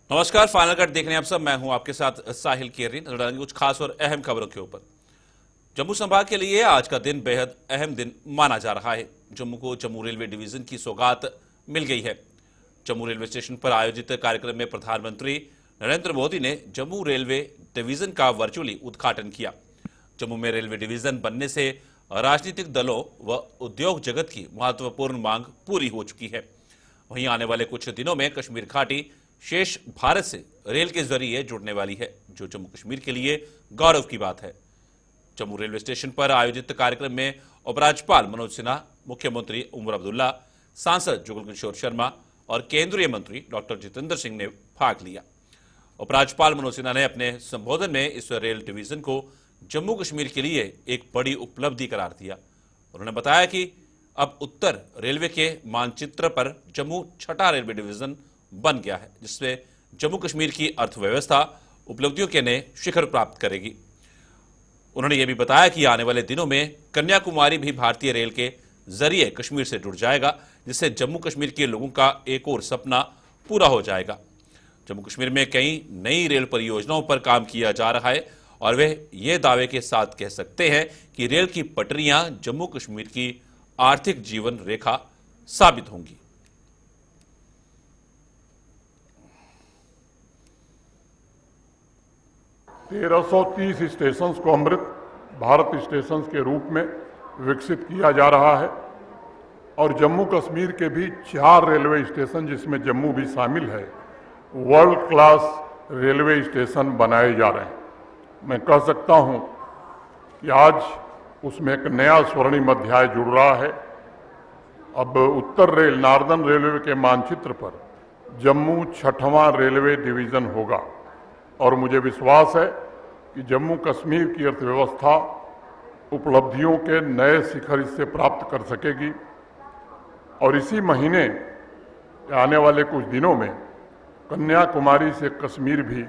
नमस्कार, final cut देख रहे हैं आप सब। मैं हूं आपके साथ साहिल केरी। नजर डालेंगे कुछ खास और अहम खबरों के ऊपर। जम्मू संभाग के लिए आज का दिन बेहद अहम दिन माना जा रहा है। जम्मू को जम्मू रेलवे डिवीजन की सौगात मिल गई है। जम्मू रेलवे स्टेशन पर आयोजित कार्यक्रम में प्रधानमंत्री नरेंद्र मोदी ने जम्मू रेलवे डिवीजन का वर्चुअली उद्घाटन किया। जम्मू में रेलवे डिवीजन बनने से राजनीतिक दलों व उद्योग जगत की महत्वपूर्ण मांग पूरी हो चुकी है। वहीं आने वाले कुछ दिनों में कश्मीर घाटी शेष भारत से रेल के जरिए जुड़ने वाली है, जो जम्मू कश्मीर के लिए गौरव की बात है। जम्मू रेलवे स्टेशन पर आयोजित कार्यक्रम में उपराज्यपाल मनोज सिन्हा, मुख्यमंत्री उमर अब्दुल्ला, सांसद जुगल किशोर शर्मा और केंद्रीय मंत्री डॉक्टर जितेंद्र सिंह ने भाग लिया। उपराज्यपाल मनोज सिन्हा ने अपने संबोधन में इस रेल डिवीजन को जम्मू कश्मीर के लिए एक बड़ी उपलब्धि करार दिया। उन्होंने बताया कि अब उत्तर रेलवे के मानचित्र पर जम्मू छठा रेलवे डिवीजन बन गया है, जिससे जम्मू कश्मीर की अर्थव्यवस्था उपलब्धियों के नए शिखर प्राप्त करेगी। उन्होंने यह भी बताया कि आने वाले दिनों में कन्याकुमारी भी भारतीय रेल के जरिए कश्मीर से जुड़ जाएगा, जिससे जम्मू कश्मीर के लोगों का एक और सपना पूरा हो जाएगा। जम्मू कश्मीर में कई नई रेल परियोजनाओं पर काम किया जा रहा है और वे ये दावे के साथ कह सकते हैं कि रेल की पटरियां जम्मू कश्मीर की आर्थिक जीवन रेखा साबित होंगी। 1330 स्टेशंस को अमृत भारत स्टेशंस के रूप में विकसित किया जा रहा है और जम्मू कश्मीर के भी 4 रेलवे स्टेशन, जिसमें जम्मू भी शामिल है, वर्ल्ड क्लास रेलवे स्टेशन बनाए जा रहे हैं। मैं कह सकता हूं कि आज उसमें एक नया स्वर्णिम अध्याय जुड़ रहा है। अब उत्तर रेल, नॉर्दर्न रेलवे के मानचित्र पर जम्मू छठवां रेलवे डिवीजन होगा और मुझे विश्वास है कि जम्मू कश्मीर की अर्थव्यवस्था उपलब्धियों के नए शिखर इससे प्राप्त कर सकेगी और इसी महीने आने वाले कुछ दिनों में कन्याकुमारी से कश्मीर भी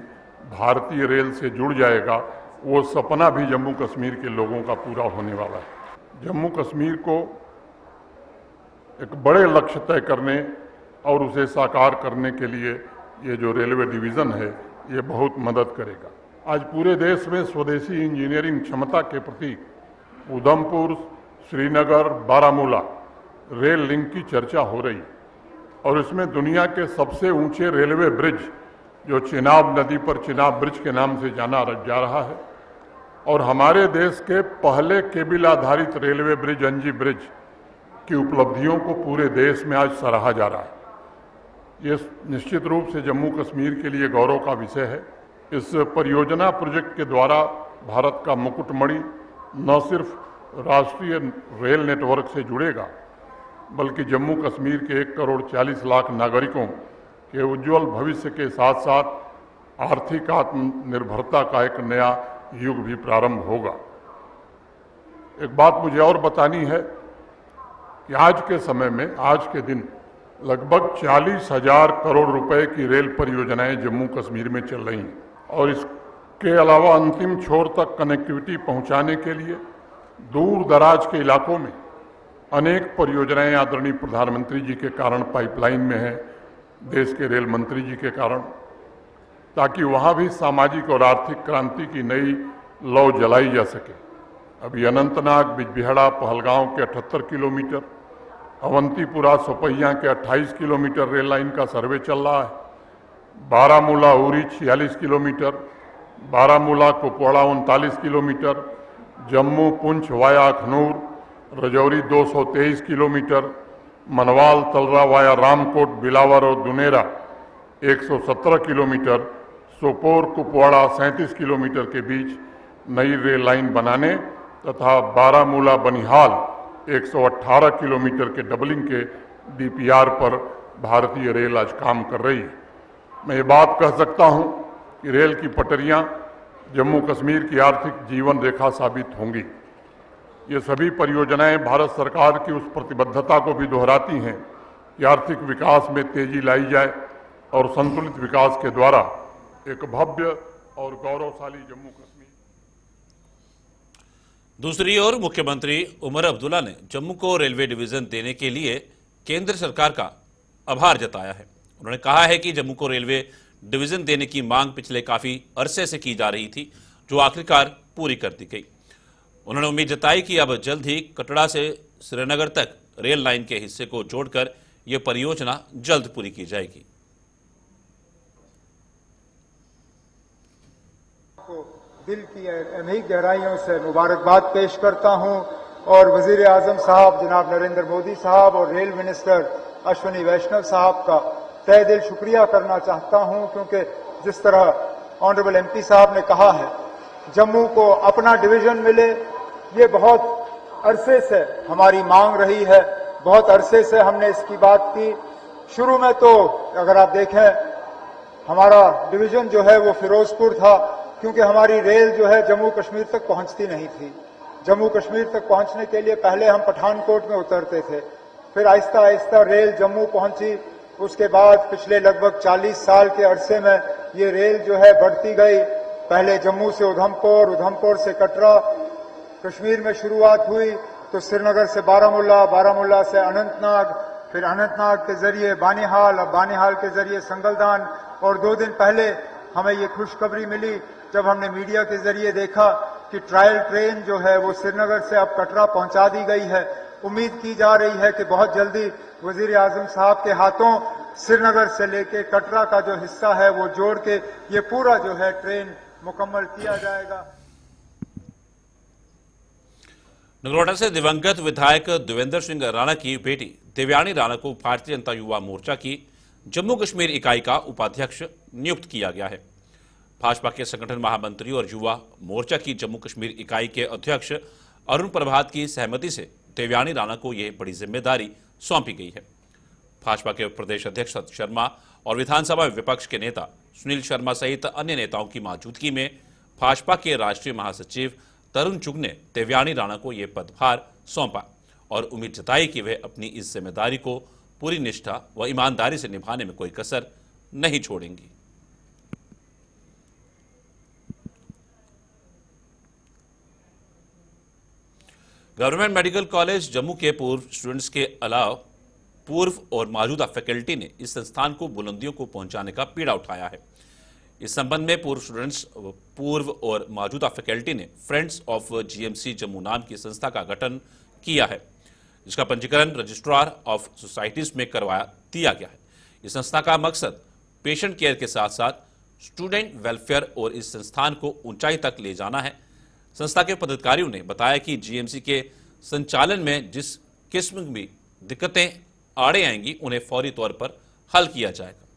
भारतीय रेल से जुड़ जाएगा। वो सपना भी जम्मू कश्मीर के लोगों का पूरा होने वाला है। जम्मू कश्मीर को एक बड़े लक्ष्य तय करने और उसे साकार करने के लिए ये जो रेलवे डिवीज़न है, ये बहुत मदद करेगा। आज पूरे देश में स्वदेशी इंजीनियरिंग क्षमता के प्रति उधमपुर, श्रीनगर, बारामूला रेल लिंक की चर्चा हो रही और इसमें दुनिया के सबसे ऊंचे रेलवे ब्रिज, जो चिनाब नदी पर चिनाब ब्रिज के नाम से जाना जा रहा है, और हमारे देश के पहले केबल आधारित रेलवे ब्रिज अंजी ब्रिज की उपलब्धियों को पूरे देश में आज सराहा जा रहा है। ये निश्चित रूप से जम्मू कश्मीर के लिए गौरव का विषय है। इस परियोजना प्रोजेक्ट के द्वारा भारत का मुकुटमणि न सिर्फ राष्ट्रीय रेल नेटवर्क से जुड़ेगा, बल्कि जम्मू कश्मीर के 1 करोड़ 40 लाख नागरिकों के उज्जवल भविष्य के साथ साथ आर्थिक आत्मनिर्भरता का एक नया युग भी प्रारंभ होगा। एक बात मुझे और बतानी है कि आज के समय में, आज के दिन लगभग 40,000 करोड़ रुपए की रेल परियोजनाएं जम्मू कश्मीर में चल रही हैं और इसके अलावा अंतिम छोर तक कनेक्टिविटी पहुंचाने के लिए दूर दराज के इलाकों में अनेक परियोजनाएं आदरणीय प्रधानमंत्री जी के कारण पाइपलाइन में हैं, देश के रेल मंत्री जी के कारण, ताकि वहां भी सामाजिक और आर्थिक क्रांति की नई लौ जलाई जा सके। अभी अनंतनाग, बिजबिहड़ा, पहलगांव के 78 किलोमीटर, अवंतीपुरा, सोपैया के 28 किलोमीटर रेल लाइन का सर्वे चल रहा है। Baramulla Uri 46 kilometre, Baramulla Kupwara 39 kilometre, Jammu Poonch via Akhnoor, Rajouri 223 kilometre, Manwal Talra via Ramkot, Billawar और दुनेरा 117 किलोमीटर, सोपोर कुपवाड़ा 37 किलोमीटर के बीच नई रेल लाइन बनाने तथा बारामूला बनिहाल 118 किलोमीटर के डबलिंग के डीपीआर पर भारतीय रेल आज काम कर रही है। मैं ये बात कह सकता हूं कि रेल की पटरियां जम्मू कश्मीर की आर्थिक जीवन रेखा साबित होंगी। ये सभी परियोजनाएं भारत सरकार की उस प्रतिबद्धता को भी दोहराती हैं कि आर्थिक विकास में तेजी लाई जाए और संतुलित विकास के द्वारा एक भव्य और गौरवशाली जम्मू कश्मीर। दूसरी ओर मुख्यमंत्री उमर अब्दुल्ला ने जम्मू को रेलवे डिवीजन देने के लिए केंद्र सरकार का आभार जताया है। उन्होंने कहा है कि जम्मू को रेलवे डिवीजन देने की मांग पिछले काफी अरसे से की जा रही थी, जो आखिरकार पूरी कर दी गई। उन्होंने उम्मीद जताई कि अब जल्द ही कटरा से श्रीनगर तक रेल लाइन के हिस्से को जोड़कर यह परियोजना जल्द पूरी की जाएगी। दिल की अमीर गहराइयों से मुबारकबाद पेश करता हूं और वजीर आजम साहब जनाब नरेंद्र मोदी साहब और रेल मिनिस्टर अश्विनी वैष्णव साहब का तहे दिल शुक्रिया करना चाहता हूं, क्योंकि जिस तरह ऑनरेबल एमपी साहब ने कहा है जम्मू को अपना डिवीजन मिले, ये बहुत अरसे से हमारी मांग रही है। बहुत अरसे से हमने इसकी बात की। शुरू में तो अगर आप देखें हमारा डिवीजन जो है वो फिरोजपुर था, क्योंकि हमारी रेल जो है जम्मू कश्मीर तक पहुंचती नहीं थी। जम्मू कश्मीर तक पहुंचने के लिए पहले हम पठानकोट में उतरते थे, फिर आहिस्ता आहिस्ता रेल जम्मू पहुंची। उसके बाद पिछले लगभग 40 साल के अरसे में ये रेल जो है बढ़ती गई। पहले जम्मू से उधमपुर, उधमपुर से कटरा, कश्मीर में शुरुआत हुई तो श्रीनगर से बारामूला, बारामूला से अनंतनाग, फिर अनंतनाग के जरिए बानीहाल, अब बानीहाल के जरिए संगलदान। और 2 दिन पहले हमें ये खुशखबरी मिली जब हमने मीडिया के जरिए देखा कि ट्रायल ट्रेन जो है वो श्रीनगर से अब कटरा पहुंचा दी गई है। उम्मीद की जा रही है कि बहुत जल्दी वजीर आजम साहब के हाथों श्रीनगर से लेके कटरा का जो हिस्सा है वो जोड़ के ये पूरा जो है ट्रेन मुकम्मल किया जाएगा। नगरोटा से दिवंगत विधायक देवेंद्र सिंह राणा की बेटी देवयानी राणा को भारतीय जनता युवा मोर्चा की जम्मू कश्मीर इकाई का उपाध्यक्ष नियुक्त किया गया है। भाजपा के संगठन महामंत्री और युवा मोर्चा की जम्मू कश्मीर इकाई के अध्यक्ष अरुण प्रभात की सहमति से देवयानी राणा को यह बड़ी जिम्मेदारी सौंपी गई है। भाजपा के प्रदेश अध्यक्ष सतीश शर्मा और विधानसभा विपक्ष के नेता सुनील शर्मा सहित अन्य नेताओं की मौजूदगी में भाजपा के राष्ट्रीय महासचिव तरुण चुग ने देवयानी राणा को यह पदभार सौंपा और उम्मीद जताई कि वे अपनी इस जिम्मेदारी को पूरी निष्ठा व ईमानदारी से निभाने में कोई कसर नहीं छोड़ेंगी। गवर्नमेंट मेडिकल कॉलेज जम्मू के पूर्व स्टूडेंट्स के अलावा पूर्व और मौजूदा फैकल्टी ने इस संस्थान को बुलंदियों को पहुंचाने का पीड़ा उठाया है। इस संबंध में पूर्व स्टूडेंट्स, पूर्व और मौजूदा फैकल्टी ने फ्रेंड्स ऑफ जीएमसी जम्मू नाम की संस्था का गठन किया है, जिसका पंजीकरण रजिस्ट्रार ऑफ सोसाइटीज में करवा दिया गया है। इस संस्था का मकसद पेशेंट केयर के साथ साथ स्टूडेंट वेलफेयर और इस संस्थान को ऊंचाई तक ले जाना है। संस्था के पदाधिकारियों ने बताया कि जीएमसी के संचालन में जिस किस्म की दिक्कतें आड़े आएंगी उन्हें फौरी तौर पर हल किया जाएगा।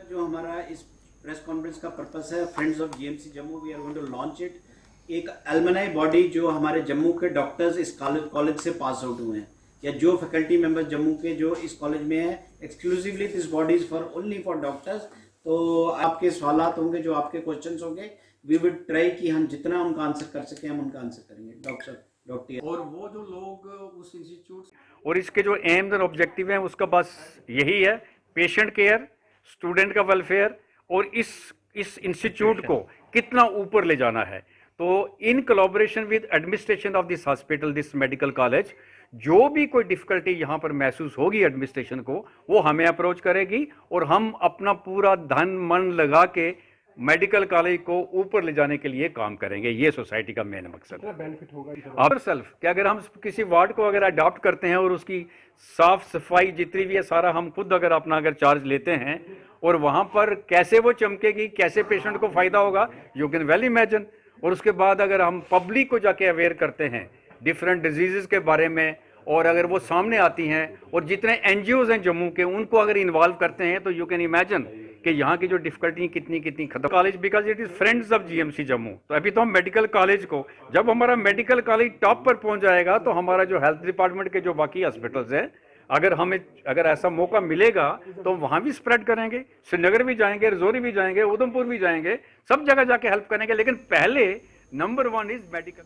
जो हमारा इस प्रेस कॉन्फ्रेंस का पर्पस है, friends of GMC Jammu, we are going to launch it. एक एल्मनाई बॉडी जो हमारे जम्मू के डॉक्टर्स इस कॉलेज से पास आउट हुए हैं या जो फैकल्टी मेंबर्स जम्मू के जो इस कॉलेज में है, exclusively this body is for only for doctors. तो आपके सवालात होंगे, जो आपके क्वेश्चंस होंगे, वी विल ट्राई कि हम जितना उनका आंसर कर सके हम उनका आंसर करेंगे। डॉक्टर और वो जो लोग उस इंस्टीट्यूट और इसके जो एम्स और ऑब्जेक्टिव हैं उसका बस यही है, पेशेंट केयर, स्टूडेंट का वेलफेयर और इस इंस्टीट्यूट को कितना ऊपर ले जाना है। तो in collaboration with administration of this hospital, this medical college, जो भी कोई डिफिकल्टी यहाँ पर महसूस होगी एडमिनिस्ट्रेशन को, वो हमें अप्रोच करेगी और हम अपना पूरा धन मन लगा के मेडिकल कॉलेज को ऊपर ले जाने के लिए काम करेंगे। ये सोसाइटी का मेन मकसद है। बेनिफिट होगा और सेल्फ कि अगर हम किसी वार्ड को अगर अडॉप्ट करते हैं और उसकी साफ सफाई जितनी भी है सारा हम खुद अगर अपना अगर चार्ज लेते हैं और वहां पर कैसे वो चमकेगी, कैसे पेशेंट को फायदा होगा, यू कैन वेल इमेजिन। और उसके बाद अगर हम पब्लिक को जाके अवेयर करते हैं डिफरेंट डिजीजेस के बारे में और अगर वो सामने आती हैं और जितने एनजीओज हैं जम्मू के उनको अगर इन्वॉल्व करते हैं तो यू कैन इमेजिन कि यहाँ की जो डिफिकल्टी कितनी खत्म। College because it is friends of GMC Jammu. तो अभी तो हम मेडिकल कॉलेज को, जब हमारा मेडिकल कॉलेज टॉप पर पहुंच जाएगा तो हमारा जो हेल्थ डिपार्टमेंट के जो बाकी हॉस्पिटल्स हैं, अगर ऐसा मौका मिलेगा तो वहां भी स्प्रेड करेंगे, श्रीनगर भी जाएंगे, रजौरी भी जाएंगे, उधमपुर भी जाएंगे, सब जगह जाके हेल्प करेंगे। लेकिन पहले नंबर 1 इज मेडिकल।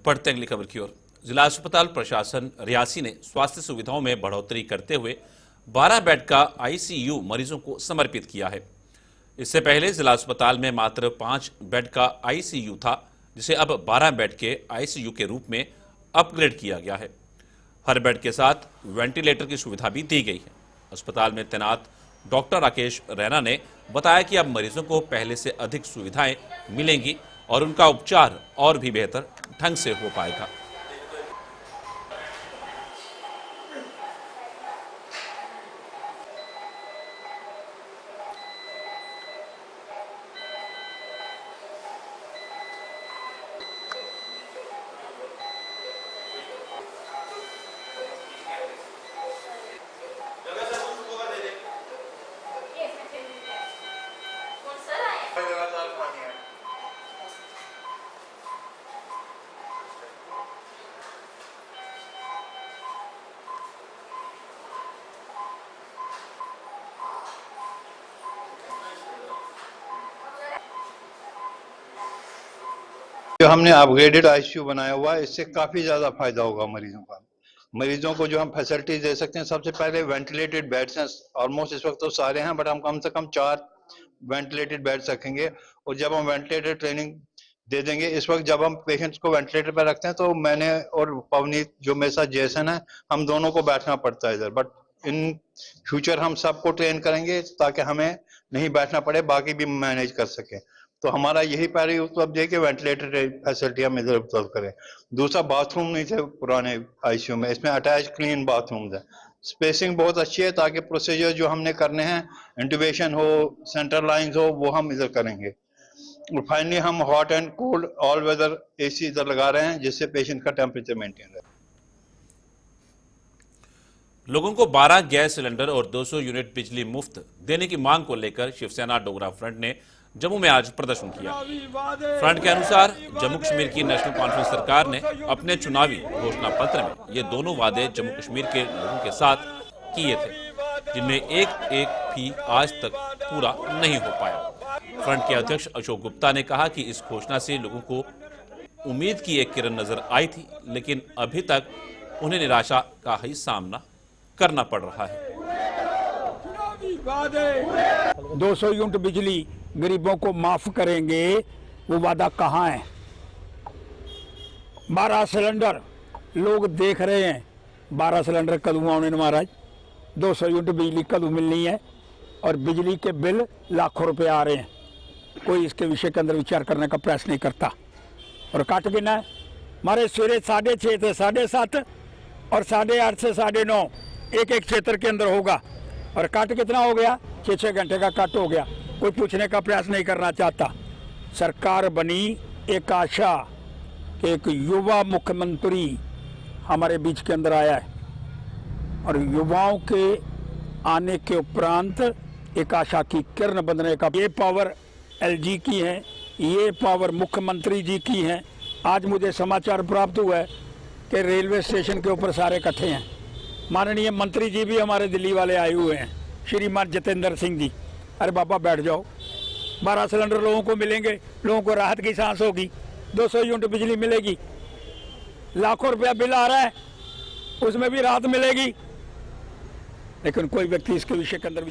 बढ़ते अगली खबर की ओर। जिला अस्पताल प्रशासन रियासी ने स्वास्थ्य सुविधाओं में बढ़ोतरी करते हुए 12 बेड का आईसीयू मरीजों को समर्पित किया है। इससे पहले जिला अस्पताल में मात्र 5 बेड का आईसीयू था, जिसे अब 12 बेड के आईसीयू के रूप में अपग्रेड किया गया है। हर बेड के साथ वेंटिलेटर की सुविधा भी दी गई है। अस्पताल में तैनात डॉक्टर राकेश रैना ने बताया कि अब मरीजों को पहले से अधिक सुविधाएं मिलेंगी और उनका उपचार और भी बेहतर ढंग से हो पाएगा। जो हमने अपग्रेडेड आईसीयू बनाया हुआ है, इससे काफी ज्यादा फायदा होगा मरीजों का। मरीजों को जो हम फैसिलिटीज दे सकते हैं, सबसे पहले वेंटिलेटेड बेड्स हैं, ऑलमोस्ट इस वक्त तो सारे हैं, बट हम कम से कम 4 वेंटिलेटेड बेड्स रखेंगे। और जब हम वेंटिलेटर ट्रेनिंग दे देंगे, इस वक्त जब हम पेशेंट्स को वेंटिलेटर पर रखते हैं तो मैंने और पवनीत जो मेरे साथ जेसन है, हम दोनों को बैठना पड़ता है इधर, बट इन फ्यूचर हम सबको ट्रेन करेंगे ताकि हमें नहीं बैठना पड़े, बाकी भी मैनेज कर सके। तो हमारा यही पहले उपलब्ध है कि वेंटिलेटर फैसिलिटी हम इधर उपलब्ध करें। दूसरा, बाथरूम नहीं थे पुराने आईसीयू में, इसमें अटैच क्लीन बाथरूम है। स्पेसिंग बहुत अच्छी है ताकि प्रोसीजर जो हमने करने हैं, इंट्यूबेशन हो, सेंट्रल लाइंस हो, वो हम इधर करेंगे। और फाइनली हम hot and cold all weather AC इधर लगा रहे हैं, जिससे पेशेंट का टेम्परेचर मेंटेन रहे। लोगों को 12 गैस सिलेंडर और 200 यूनिट बिजली मुफ्त देने की मांग को लेकर शिवसेना डोगरा फ्रंट ने जम्मू में आज प्रदर्शन किया। फ्रंट के अनुसार जम्मू कश्मीर की नेशनल कॉन्फ्रेंस सरकार ने अपने चुनावी घोषणा पत्र में ये दोनों वादे जम्मू कश्मीर के लोगों के साथ किए थे, जिनमें एक भी आज तक पूरा नहीं हो पाया। फ्रंट के अध्यक्ष अशोक गुप्ता ने कहा कि इस घोषणा से लोगों को उम्मीद की एक किरण नजर आई थी, लेकिन अभी तक उन्हें निराशा का ही सामना करना पड़ रहा है। 200 यूनिट बिजली गरीबों को माफ करेंगे, वो वादा कहाँ है? 12 सिलेंडर लोग देख रहे हैं, 12 सिलेंडर कदू आने महाराज, 200 यूनिट बिजली कदू मिलनी है, और बिजली के बिल लाखों रुपए आ रहे हैं। कोई इसके विषय के अंदर विचार करने का प्रयास नहीं करता। और काट गिना है हमारे सवेरे 6:30 से 7:30 और 8:30 से 9:30 एक क्षेत्र के अंदर होगा। और काट कितना हो गया? 6-6 घंटे का काट हो गया। कोई पूछने का प्रयास नहीं करना चाहता। सरकार बनी एक आशा कि एक युवा मुख्यमंत्री हमारे बीच के अंदर आया है, और युवाओं के आने के उपरांत एक आशा की किरण बनने का, ये पावर एलजी की है, ये पावर मुख्यमंत्री जी की है। आज मुझे समाचार प्राप्त हुआ है कि रेलवे स्टेशन के ऊपर सारे इकट्ठे हैं। माननीय मंत्री जी भी हमारे दिल्ली वाले आए हुए हैं, श्रीमान जितेंद्र सिंह जी। अरे बाबा बैठ जाओ, 12 सिलेंडर लोगों को मिलेंगे, लोगों को राहत की सांस होगी, 200 यूनिट बिजली मिलेगी, लाखों रुपया बिल आ रहा है, उसमें भी राहत मिलेगी। लेकिन कोई व्यक्ति इसके विषय के अंदर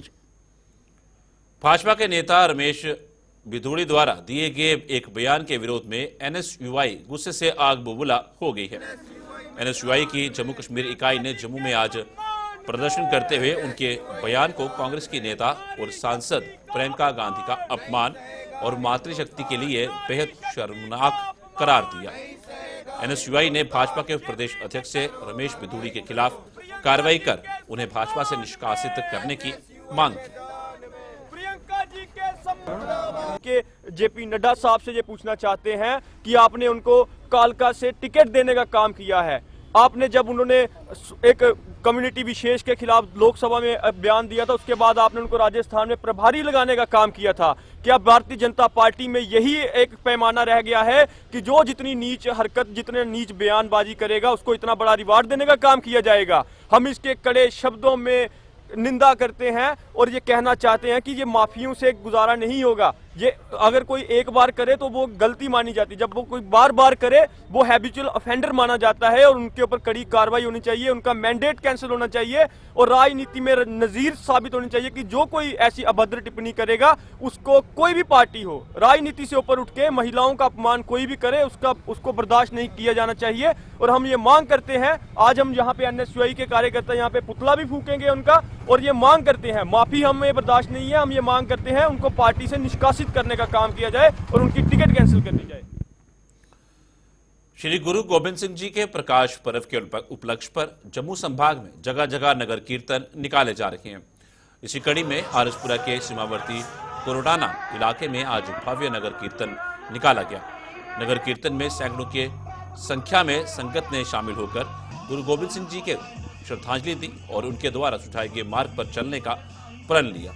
भाजपा के नेता रमेश बिधूड़ी द्वारा दिए गए एक बयान के विरोध में एनएसयूआई गुस्से से आग बबूला हो गई है। एनएसयूआई की जम्मू कश्मीर इकाई ने जम्मू में आज प्रदर्शन करते हुए उनके बयान को कांग्रेस की नेता और सांसद प्रियंका गांधी का अपमान और मातृशक्ति के लिए बेहद शर्मनाक करार दिया। एनएसयूआई ने भाजपा के प्रदेश अध्यक्ष से रमेश बिधूड़ी के खिलाफ कार्रवाई कर उन्हें भाजपा से निष्कासित करने की मांग की। के जेपी नड्डा साहब से ये पूछना चाहते हैं कि आपने उनको कालका से टिकट देने का काम किया है। आपने जब उन्होंने एक कम्युनिटी विशेष के खिलाफ लोकसभा में बयान दिया था, उसके बाद आपने उनको राजस्थान में प्रभारी लगाने का काम किया था। क्या भारतीय जनता पार्टी में यही एक पैमाना रह गया है कि जो जितनी नीच हरकत, जितने नीच बयानबाजी करेगा, उसको इतना बड़ा रिवार्ड देने का काम किया जाएगा? हम इसके कड़े शब्दों में निंदा करते हैं और ये कहना चाहते हैं कि ये माफियों से गुजारा नहीं होगा। ये अगर कोई एक बार करे तो वो गलती मानी जाती है, जब वो कोई बार बार करे वो हैबिचुअल ऑफेंडर माना जाता है और उनके ऊपर कड़ी कार्रवाई होनी चाहिए, उनका मैंडेट कैंसिल होना चाहिए और राजनीति में नजीर साबित होनी चाहिए कि जो कोई ऐसी अभद्र टिप्पणी करेगा उसको कोई भी पार्टी हो राजनीति से ऊपर उठ के महिलाओं का अपमान कोई भी करे उसको बर्दाश्त नहीं किया जाना चाहिए। और हम ये मांग करते हैं, आज हम यहाँ पे NSUI के कार्यकर्ता यहाँ पे पुतला भी फूकेंगे उनका और ये मांग करते हैं, माफी हमें बर्दाश्त नहीं है, हम ये मांग करते हैं उनको पार्टी से निष्कासित करने का काम किया जाए और उनकी टिकट कैंसिल कर दी जाए। श्री गुरु गोबिंद सिंह जी के प्रकाश पर्व के उपलक्ष्य पर जम्मू संभाग में जगह जगह नगर कीर्तन निकाले जा रहे हैं। इसी कड़ी में आरसपुरा के सीमावर्ती कोरोडाना इलाके में आज भव्य नगर कीर्तन निकाला गया। नगर कीर्तन में सैकड़ों के संख्या में संगत ने शामिल होकर गुरु गोबिंद सिंह जी के श्रद्धांजलि दी और उनके द्वारा सुझाए गए मार्ग पर चलने का प्रण लिया।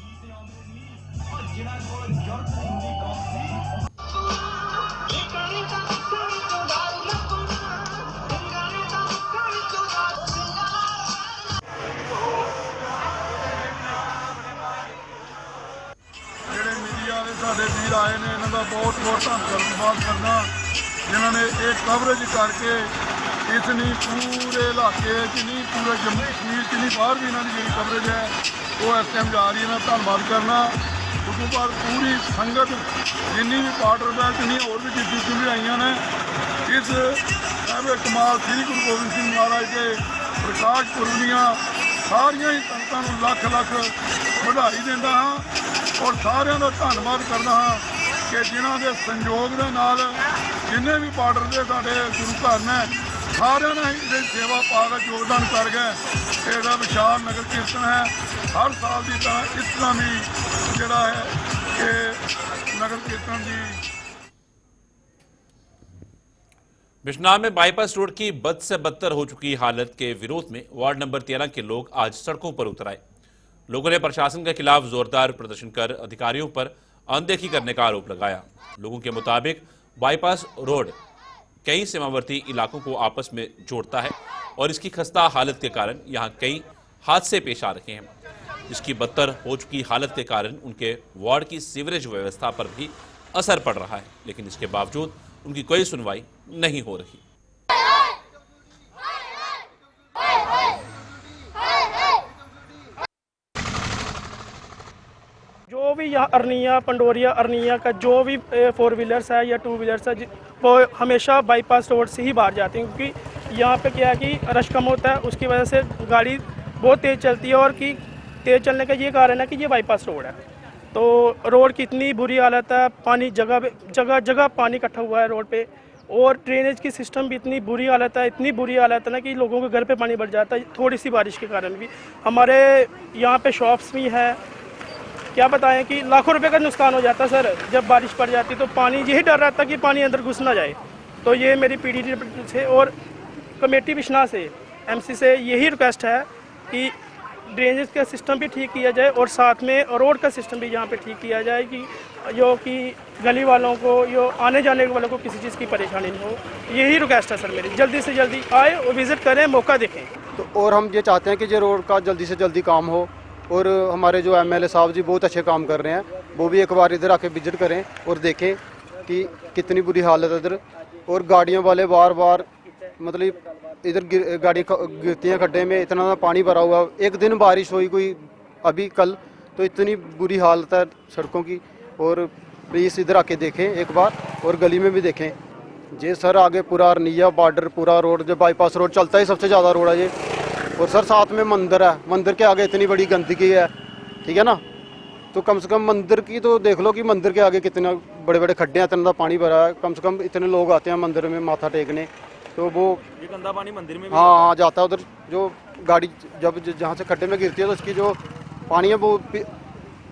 ਸਾਡੇ ਵੀਰ ਆਏ ਨੇ ਇਹਨਾਂ ਦਾ ਬਹੁਤ ਬਹੁਤ ਧੰਨਵਾਦ ਕਰਨਾ ਜਿਨ੍ਹਾਂ ਨੇ ਇਹ ਕਵਰੇਜ ਕਰਕੇ ਇਸ ਨਹੀਂ ਪੂਰੇ ਇਲਾਕੇ 'ਚ ਨਹੀਂ ਪੂਰੇ ਜੰਮੂ ਕਸ਼ਮੀਰ 'ਚ ਨਹੀਂ ਬਾਹਰ ਵੀ ਇਹਨਾਂ ਦੀ ਜਿਹੜੀ ਕਵਰੇਜ ਹੈ ਉਹ ਇਸ ਟਾਈਮ ਜਾ ਰਹੀ ਹੈ। ਮੈਂ ਧੰਨਵਾਦ ਕਰਨਾ। ਉਸ ਤੋਂ ਬਾਅਦ ਪੂਰੀ ਸੰਗਤ ਜਿੰਨੀ ਵੀ ਬਾਰਡਰ ਬੈਲਟ ਨਹੀਂ ਹੋਰ ਵੀ ਜਿੱਥੇ ਵੀ ਆਈਆਂ ਨੇ ਇਸ ਸਾਹਿਬ ਕਮਾਲ ਸ੍ਰੀ ਗੁਰੂ ਗੋਬਿੰਦ ਸਿੰਘ ਮਹਾਰਾਜ ਦੇ ਪ੍ਰਕਾਸ਼ ਪੁਰਬ ਦੀਆਂ ਸਾਰੀਆਂ ਹੀ ਸੰਗਤਾਂ ਨੂੰ ਲੱਖ ਲੱਖ ਵਧਾਈ ਦਿੰਦਾ ਹਾਂ और सारे का धन्यवाद करना हाँ कि जिन्हों के संयोग के नाल जिन्हें भी बार्डर के साढ़े गुरु घर ने सारे ने सेवा पाकर योगदान कर गए। यह विशाल नगर कीर्तन है हर साल की तरह इस तरह भी जोड़ा है कि नगर कीर्तन की। बिश्नाह में बाईपास रोड की बद से बदतर हो चुकी हालत के विरोध में वार्ड नंबर 13 के लोग आज सड़कों पर उतर आए। लोगों ने प्रशासन के खिलाफ जोरदार प्रदर्शन कर अधिकारियों पर अनदेखी करने का आरोप लगाया। लोगों के मुताबिक बाईपास रोड कई सीमावर्ती इलाकों को आपस में जोड़ता है और इसकी खस्ता हालत के कारण यहां कई हादसे पेश आ रहे हैं, जिसकी बदतर हो चुकी हालत के कारण उनके वार्ड की सीवरेज व्यवस्था पर भी असर पड़ रहा है, लेकिन इसके बावजूद उनकी कोई सुनवाई नहीं हो रही। जो भी यहाँ अरनिया पंडोरिया अरनिया का जो भी 4 व्हीलर्स है या 2 व्हीलर्स है वो हमेशा बाईपास रोड से ही बाहर जाते हैं, क्योंकि यहाँ पे क्या है कि रश कम होता है, उसकी वजह से गाड़ी बहुत तेज़ चलती है और कि तेज़ चलने का ये कारण है कि ये बाईपास रोड है। तो रोड की इतनी बुरी हालत है, पानी जगह जगह पानी इकट्ठा हुआ है रोड पे और ड्रेनेज की सिस्टम भी इतनी बुरी हालत है, इतनी बुरी हालत है ना कि लोगों के घर पे पानी भर जाता है थोड़ी सी बारिश के कारण भी। हमारे यहाँ पे शॉप्स भी हैं, क्या बताएं कि लाखों रुपए का नुकसान हो जाता है सर जब बारिश पड़ जाती तो पानी यही डर रहता कि पानी अंदर घुस ना जाए। तो ये मेरी पीडीडी से और कमेटी बिश्नाह से एमसी से यही रिक्वेस्ट है कि ड्रेनेज का सिस्टम भी ठीक किया जाए और साथ में रोड का सिस्टम भी यहाँ पे ठीक किया जाए कि गली वालों को यो आने जाने वालों को किसी चीज़ की परेशानी नहीं हो। यही रिक्वेस्ट है सर मेरी, जल्दी से जल्दी आए और विज़िट करें, मौका देखें। तो और हम ये चाहते हैं कि ये रोड का जल्दी से जल्दी काम हो और हमारे जो एमएलए साहब जी बहुत अच्छे काम कर रहे हैं, वो भी एक बार इधर आके विजिट करें और देखें कि कितनी बुरी हालत है इधर। और गाड़ियों वाले बार बार मतलब इधर गाड़ी गिरती हैं खड्डे में, इतना पानी भरा हुआ। एक दिन बारिश हुई कोई अभी कल तो इतनी बुरी हालत है सड़कों की। और प्लीज़ इधर आके देखें एक बार और गली में भी देखें। ये सर आगे पूरा अरनिया बॉर्डर पूरा रोड जो बाईपास रोड चलता है सबसे ज़्यादा रोड है ये। और सर साथ में मंदिर है, मंदिर के आगे इतनी बड़ी गंदगी है, ठीक है ना। तो कम से कम मंदिर की तो देख लो कि मंदिर के आगे कितने बड़े बड़े खड्डे हैं, इतना पानी भरा है। कम से कम इतने लोग आते हैं मंदिर में माथा टेकने, तो वो ये गंदा पानी मंदिर में भी हाँ जाता है उधर। जो गाड़ी जब जहाँ से खड्डे में गिरती है तो उसकी जो पानी है वो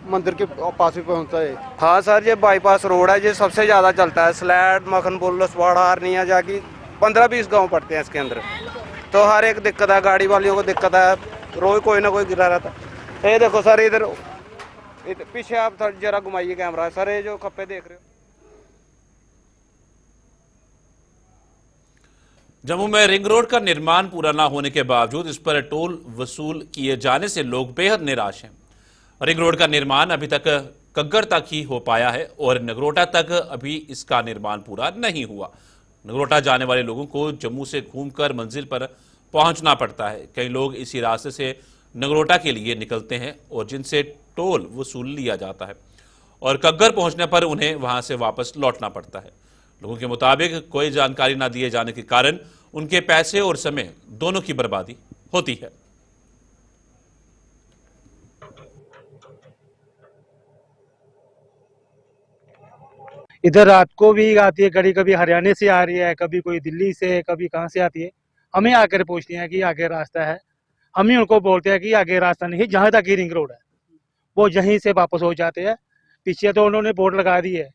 मंदिर के पास भी पहुँचता है। हाँ सर, ये बाईपास रोड है, ये सबसे ज़्यादा चलता है। स्लैड मखनपुर लसवाड़ा अरनिया जाके 15-20 गाँव पड़ते हैं इसके अंदर। तो हर एक दिक्कत है, गाड़ी वालियों को दिक्कत है, रोज कोई ना कोई गिरा रहता है। ये देखो सर इधर पीछे आप जरा घुमाइए कैमरा सर, ये जो खप्पे देख रहे हो। जम्मू में रिंग रोड का निर्माण पूरा न होने के बावजूद इस पर टोल वसूल किए जाने से लोग बेहद निराश हैं। रिंग रोड का निर्माण अभी तक कग्गर तक ही हो पाया है और नगरोटा तक अभी इसका निर्माण पूरा नहीं हुआ। नगरोटा जाने वाले लोगों को जम्मू से घूमकर मंजिल पर पहुंचना पड़ता है। कई लोग इसी रास्ते से नगरोटा के लिए निकलते हैं और जिनसे टोल वसूल लिया जाता है और कग्गर पहुंचने पर उन्हें वहां से वापस लौटना पड़ता है। लोगों के मुताबिक कोई जानकारी न दिए जाने के कारण उनके पैसे और समय दोनों की बर्बादी होती है। इधर रात को भी आती है गाड़ी, कभी हरियाणा से आ रही है, कभी कोई दिल्ली से, कभी कहाँ से आती है। हमें आकर पूछती हैं कि आगे रास्ता है, हम ही उनको बोलते हैं कि आगे रास्ता नहीं, जहाँ तक की रिंग रोड है वो यहीं से वापस हो जाते हैं। पीछे तो उन्होंने बोर्ड लगा दी है,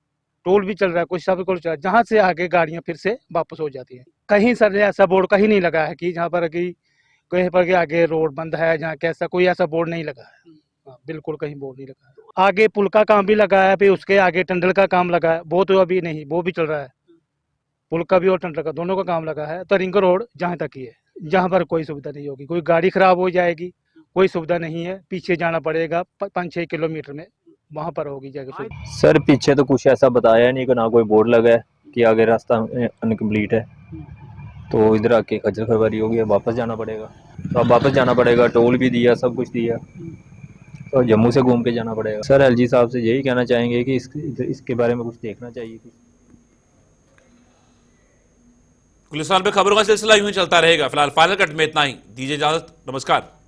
टोल भी चल रहा है, कुछ सब कुछ चल रहा है, जहाँ से आगे गाड़ियाँ फिर से वापस हो जाती है। कहीं सर ऐसा बोर्ड कहीं नहीं लगा है कि जहाँ पर कि कहीं पर कि आगे रोड बंद है, जहाँ कैसा कोई ऐसा बोर्ड नहीं लगा है। बिल्कुल कहीं बोर्ड नहीं लगा है। आगे पुल का काम भी लगा है, फिर उसके आगे टंडल का काम लगा है, वो तो अभी नहीं, वो भी चल रहा है। पुल का भी और टंडल का दोनों का काम लगा है। तो रिंग रोड जहाँ तक ही है, जहाँ पर कोई सुविधा नहीं होगी, कोई गाड़ी खराब हो जाएगी, कोई सुविधा नहीं है, पीछे जाना पड़ेगा 5-6 किलोमीटर में, वहाँ पर होगी जाएगी सुविधा। सर पीछे तो कुछ ऐसा बताया नहीं कि ना कोई बोर्ड लगा है कि आगे रास्ता अनकम्प्लीट है, तो इधर आके खज्जल खरवारी होगी, वापस जाना पड़ेगा। तो अब वापस जाना पड़ेगा, टोल भी दिया, सब कुछ दिया, तो जम्मू से घूम के जाना पड़ेगा। सर एलजी साहब से यही कहना चाहेंगे कि इसके बारे में कुछ देखना चाहिए। गुलिस्तान पे खबरों का सिलसिला यूं ही चलता रहेगा। फिलहाल फाइनल कट में इतना ही, दीजिए इजाजत, नमस्कार।